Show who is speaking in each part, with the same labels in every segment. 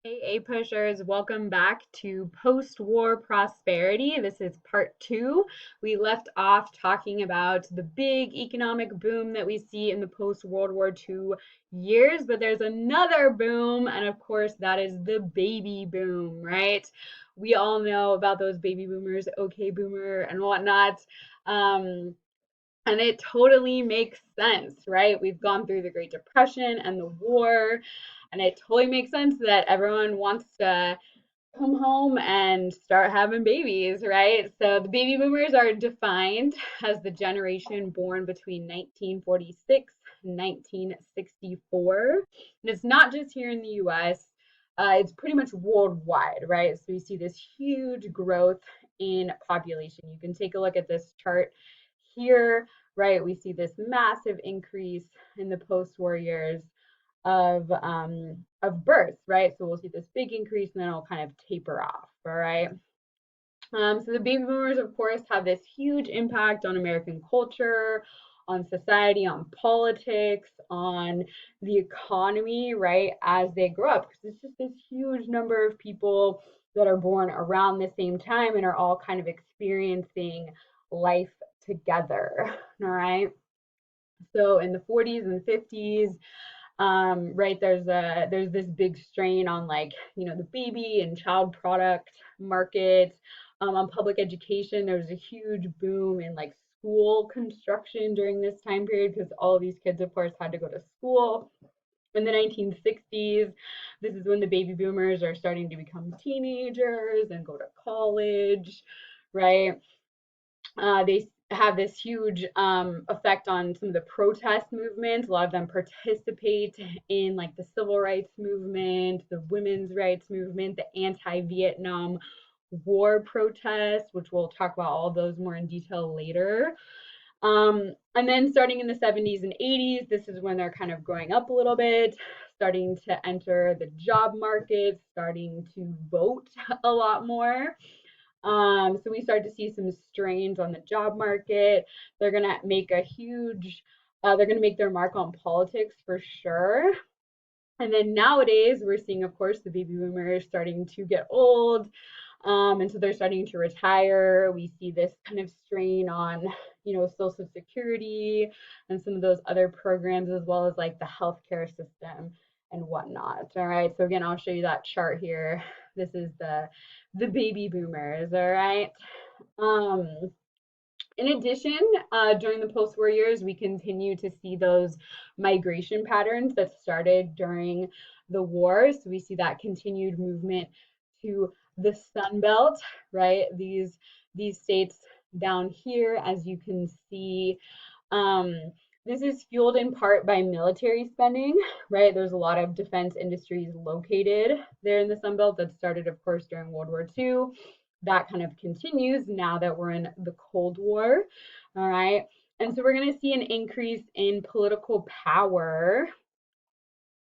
Speaker 1: Hey, pushers, welcome back to Post-War Prosperity. This is part two. We left off talking about the big economic boom that we see in the post-World War II years, but there's another boom, and of course, that is the baby boom, right? We all know about those baby boomers, okay, boomer, and whatnot. Um, and it totally makes sense, right? We've gone through the Great Depression and the war, and it totally makes sense that everyone wants to come home and start having babies, right? So the baby boomers are defined as the generation born between 1946 and 1964. And it's not just here in the US, it's pretty much worldwide, right? So we see this huge growth in population. You can take a look at this chart here, right? We see this massive increase in the post-war years of births, right? So we'll see this big increase and then it'll kind of taper off, all right? So the baby boomers, of course, have this huge impact on American culture, on society, on politics, on the economy, right? As they grow up, because it's just this huge number of people that are born around the same time and are all kind of experiencing life together, all right? So in the 40s and 50s, right, there's this big strain on, like, the baby and child product market. On public education, there was a huge boom in like school construction during this time period because all of these kids, of course, had to go to school. In the 1960s, this is when the baby boomers are starting to become teenagers and go to college, right? They have this huge effect on some of the protest movements. A lot of them participate in like the civil rights movement, the women's rights movement, the anti-Vietnam War protests, which we'll talk about all those more in detail later. And then starting in the 70s and 80s, this is when they're kind of growing up a little bit, starting to enter the job market, starting to vote a lot more. So we start to see some strains on the job market. They're gonna make a huge, they're gonna make their mark on politics for sure. And then nowadays, we're seeing, of course, the baby boomers starting to get old, and so they're starting to retire. We see this kind of strain on, Social Security and some of those other programs, as well as like the healthcare system and whatnot. All right. So again, I'll show you that chart here. This is the baby boomers. All right. Um, in addition, during the post-war years, we continue to see those migration patterns that started during the war. So we see that continued movement to the Sun Belt, right? These states down here, as you can see, um, this is fueled in part by military spending, right? There's a lot of defense industries located there in the Sun Belt that started, of course, during World War II. That kind of continues now that we're in the Cold War, all right? And so we're going to see an increase in political power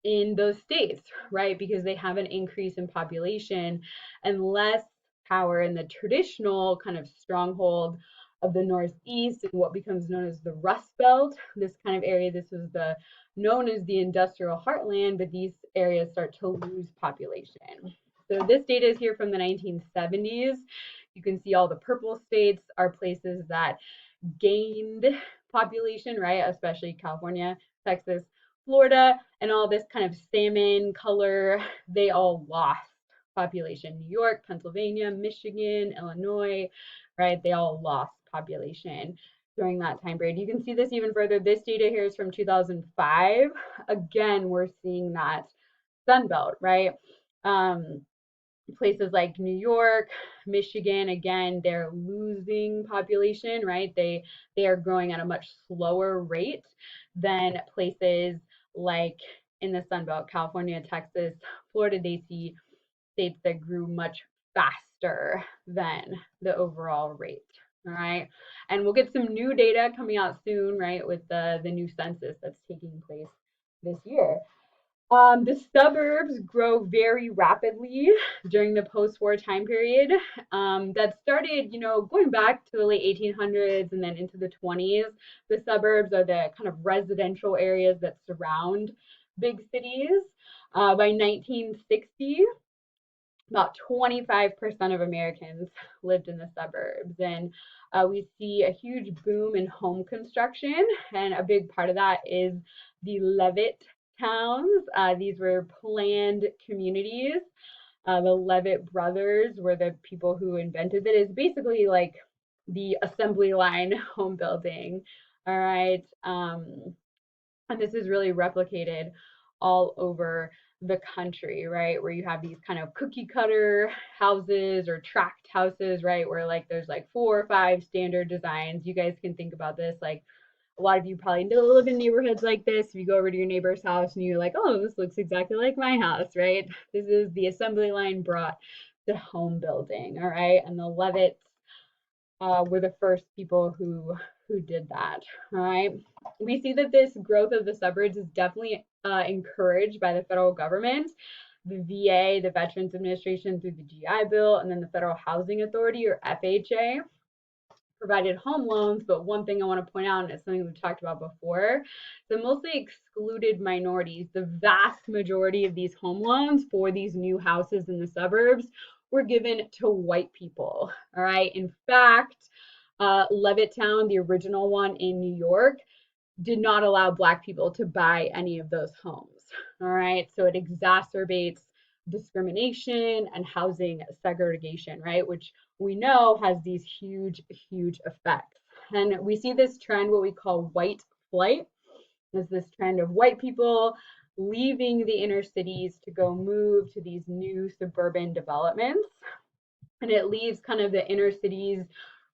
Speaker 1: in those states, right? Because they have an increase in population and less power in the traditional kind of stronghold of the Northeast and what becomes known as the Rust Belt. This kind of area, this was the known as the industrial heartland, but these areas start to lose population. So this data is here from the 1970s. You can see all the purple states are places that gained population, right? Especially California, Texas, Florida, and all this kind of salmon color, they all lost population. New York, Pennsylvania, Michigan, Illinois, right? They all lost population during that time period. You can see this even further. This data here is from 2005. Again, we're seeing that Sun Belt, right? Places like New York, Michigan, again, they're losing population, right? They are growing at a much slower rate than places like in the Sun Belt, California, Texas, Florida. They see states that grew much faster than the overall rate. All right. And we'll get some new data coming out soon, right, with the new census that's taking place this year. The suburbs grow very rapidly during the post-war time period. That started, going back to the late 1800s and then into the 20s. The suburbs are the kind of residential areas that surround big cities. By 1960, about 25% of Americans lived in the suburbs. And we see a huge boom in home construction. And a big part of that is the Levitt towns. These were planned communities. The Levitt brothers were the people who invented it. It's basically like the assembly line home building. All right. And this is really replicated all over the country, right? Where you have these kind of cookie cutter houses or tract houses, right? Where like there's like 4 or 5 standard designs. You guys can think about this. Like a lot of you probably live in neighborhoods like this. If you go over to your neighbor's house and you're like, oh, this looks exactly like my house, right? This is the assembly line brought to home building, all right? And the Levitts were the first people who did that. All right. We see that this growth of the suburbs is definitely encouraged by the federal government, the VA, the Veterans Administration through the GI Bill, and then the Federal Housing Authority or FHA provided home loans. But one thing I want to point out, and it's something we've talked about before, the mostly excluded minorities. The vast majority of these home loans for these new houses in the suburbs were given to white people. All right. In fact, Levittown, the original one in New York, did not allow Black people to buy any of those homes. All right. So it exacerbates discrimination and housing segregation, right? Which we know has these huge, huge effects. And we see this trend, what we call white flight, is this trend of white people leaving the inner cities to go move to these new suburban developments. And it leaves kind of the inner cities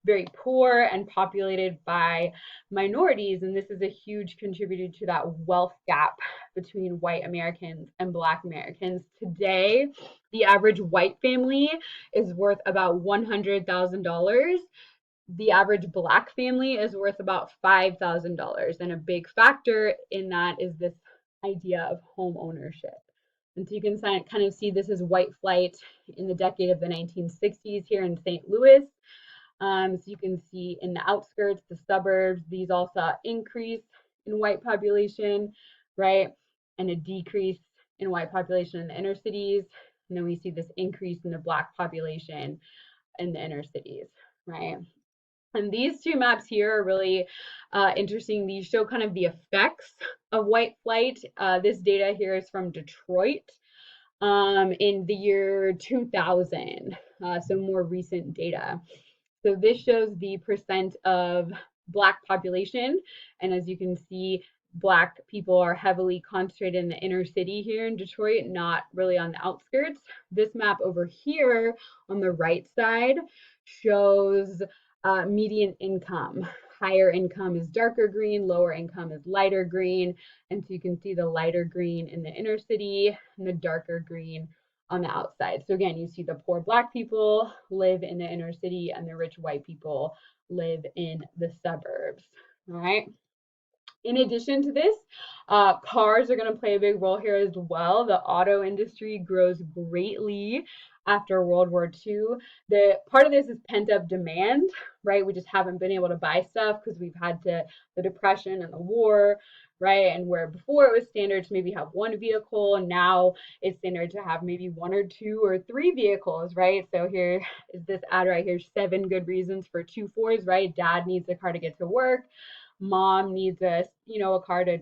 Speaker 1: very poor and populated by minorities. And this is a huge contributor to that wealth gap between white Americans and Black Americans. Today, the average white family is worth about $100,000. The average Black family is worth about $5,000. And a big factor in that is this idea of home ownership. And so you can kind of see this as white flight in the decade of the 1960s here in St. Louis. So you can see in the outskirts, the suburbs, these all saw increase in white population, right? And a decrease in white population in the inner cities. And then we see this increase in the Black population in the inner cities, right? And these two maps here are really interesting. These show kind of the effects of white flight. This data here is from Detroit in the year 2000, so more recent data. So this shows the percent of Black population. And as you can see, Black people are heavily concentrated in the inner city here in Detroit, not really on the outskirts. This map over here on the right side shows median income. Higher income is darker green, lower income is lighter green. And so you can see the lighter green in the inner city and the darker green on the outside. So again, you see the poor Black people live in the inner city and the rich white people live in the suburbs. All right. In addition to this, cars are going to play a big role here as well. The auto industry grows greatly after World War II. The part of this is pent up demand, right? We just haven't been able to buy stuff because we've had the Depression and the war, right? And where before it was standard to maybe have one vehicle, and now it's standard to have maybe 1 or 2 or 3 vehicles, right? So here is this ad right here, 7 good reasons for 2 fours, right? Dad needs a car to get to work. Mom needs a car to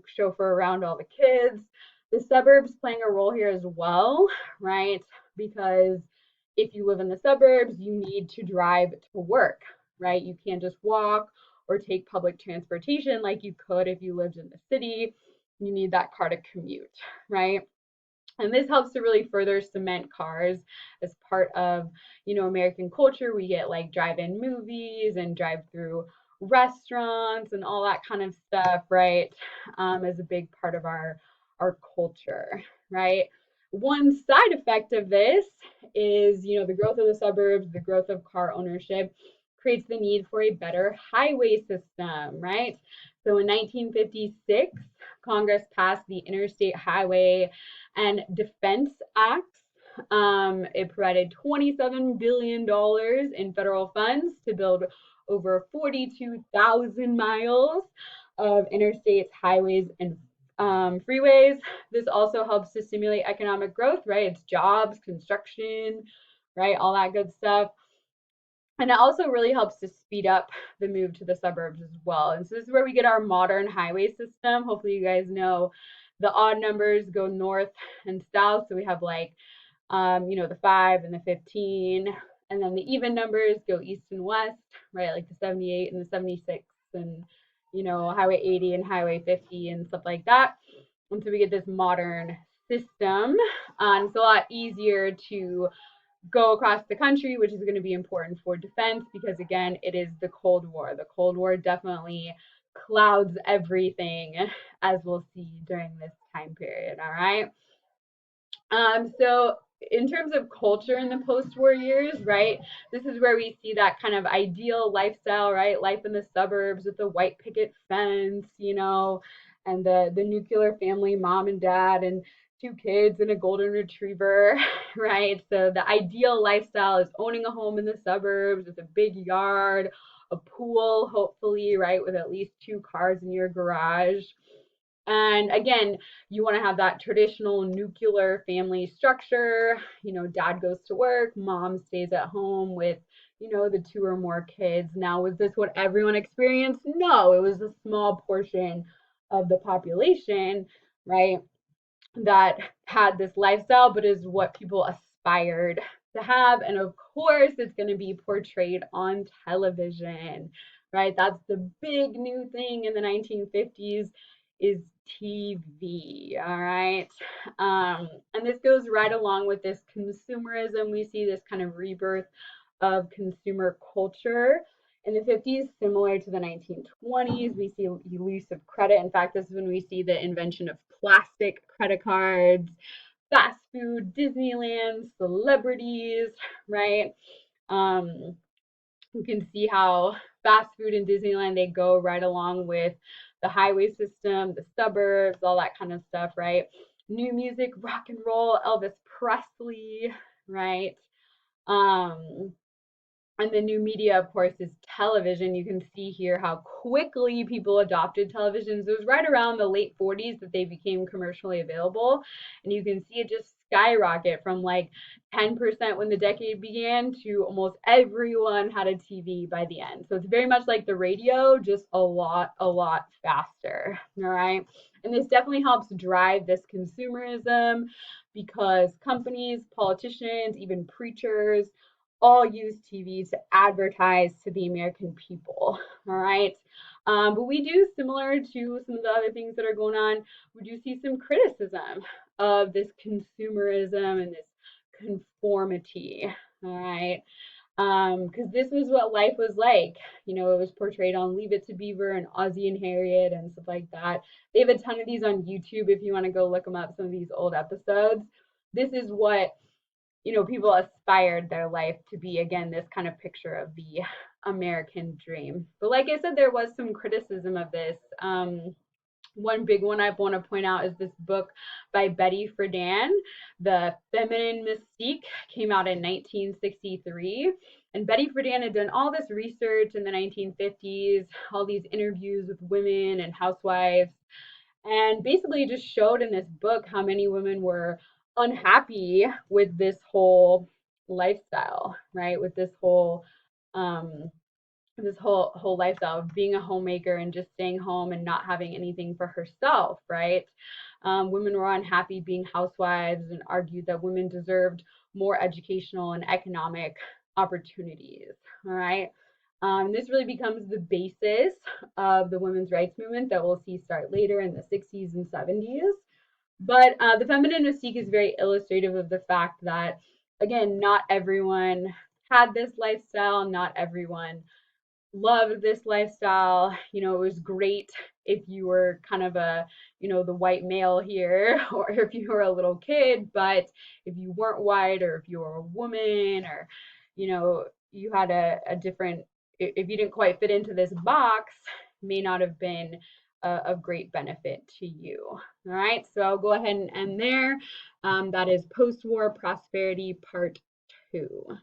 Speaker 1: chauffeur around all the kids. The suburbs playing a role here as well, right? Because if you live in the suburbs, you need to drive to work, right? You can't just walk or take public transportation like you could if you lived in the city. You need that car to commute, right? And this helps to really further cement cars as part of American culture. We get like drive-in movies and drive-through restaurants and all that kind of stuff, right? As a big part of our culture, right? One side effect of this is the growth of the suburbs, the growth of car ownership creates the need for a better highway system, right? So in 1956, Congress passed the Interstate Highway and Defense Act. It provided $27 billion in federal funds to build over 42,000 miles of interstates, highways, and freeways. This also helps to stimulate economic growth, right? It's jobs, construction, right? All that good stuff. And it also really helps to speed up the move to the suburbs as well. And so this is where we get our modern highway system. Hopefully you guys know the odd numbers go north and south. So we have like, the 5 and the 15. And then the even numbers go east and west, right? Like the 78 and the 76 and, Highway 80 and Highway 50 and stuff like that. And so we get this modern system. It's a lot easier to go across the country, which is going to be important for defense because, again, it is the Cold War. The Cold War definitely clouds everything, as we'll see during this time period. All right. So in terms of culture in the post-war years, right, this is where we see that kind of ideal lifestyle, right? Life in the suburbs with the white picket fence, and the nuclear family, mom and dad, and 2 kids and a golden retriever, right? So the ideal lifestyle is owning a home in the suburbs with a big yard, a pool, hopefully, right, with at least 2 cars in your garage. And again, you want to have that traditional nuclear family structure. Dad goes to work, mom stays at home with, the 2 or more kids. Now, was this what everyone experienced? No, it was a small portion of the population, right, that had this lifestyle, but is what people aspired to have. And of course, it's going to be portrayed on television, right? That's the big new thing in the 1950s is TV, all right? And this goes right along with this consumerism. We see this kind of rebirth of consumer culture in the 50s, similar to the 1920s. We see use of credit. In fact, this is when we see the invention of plastic credit cards, fast food, Disneyland, celebrities, right? Um, you can see how fast food and Disneyland, they go right along with the highway system, the suburbs, all that kind of stuff, right? New music, rock and roll, Elvis Presley, right? Um, and the new media, of course, is television. You can see here how quickly people adopted televisions. It was right around the late 40s that they became commercially available. And you can see it just skyrocket from like 10% when the decade began to almost everyone had a TV by the end. So it's very much like the radio, just a lot faster. All right. And this definitely helps drive this consumerism because companies, politicians, even preachers, all use TV to advertise to the American people, all right? But we do, similar to some of the other things that are going on, we do see some criticism of this consumerism and this conformity, all right? Because this was what life was like. It was portrayed on Leave It to Beaver and Ozzie and Harriet and stuff like that. They have a ton of these on YouTube if you want to go look them up, some of these old episodes. This is what people aspired their life to be, again, this kind of picture of the American dream. But like I said, there was some criticism of this. One big one I want to point out is this book by Betty Friedan, The Feminine Mystique, came out in 1963. And Betty Friedan had done all this research in the 1950s, all these interviews with women and housewives, and basically just showed in this book how many women were unhappy with this whole lifestyle, right? With um this whole lifestyle of being a homemaker and just staying home and not having anything for herself, right? Women were unhappy being housewives and argued that women deserved more educational and economic opportunities, all right? This really becomes the basis of the women's rights movement that we'll see start later in the 60s and 70s. But the feminine mystique is very illustrative of the fact that, again, not everyone had this lifestyle, not everyone loved this lifestyle. It was great if you were kind of the white male here, or if you were a little kid, but if you weren't white, or if you were a woman, or, you had a different, if you didn't quite fit into this box, may not have been of great benefit to you. All right, so I'll go ahead and end there. That is Post-War Prosperity Part 2.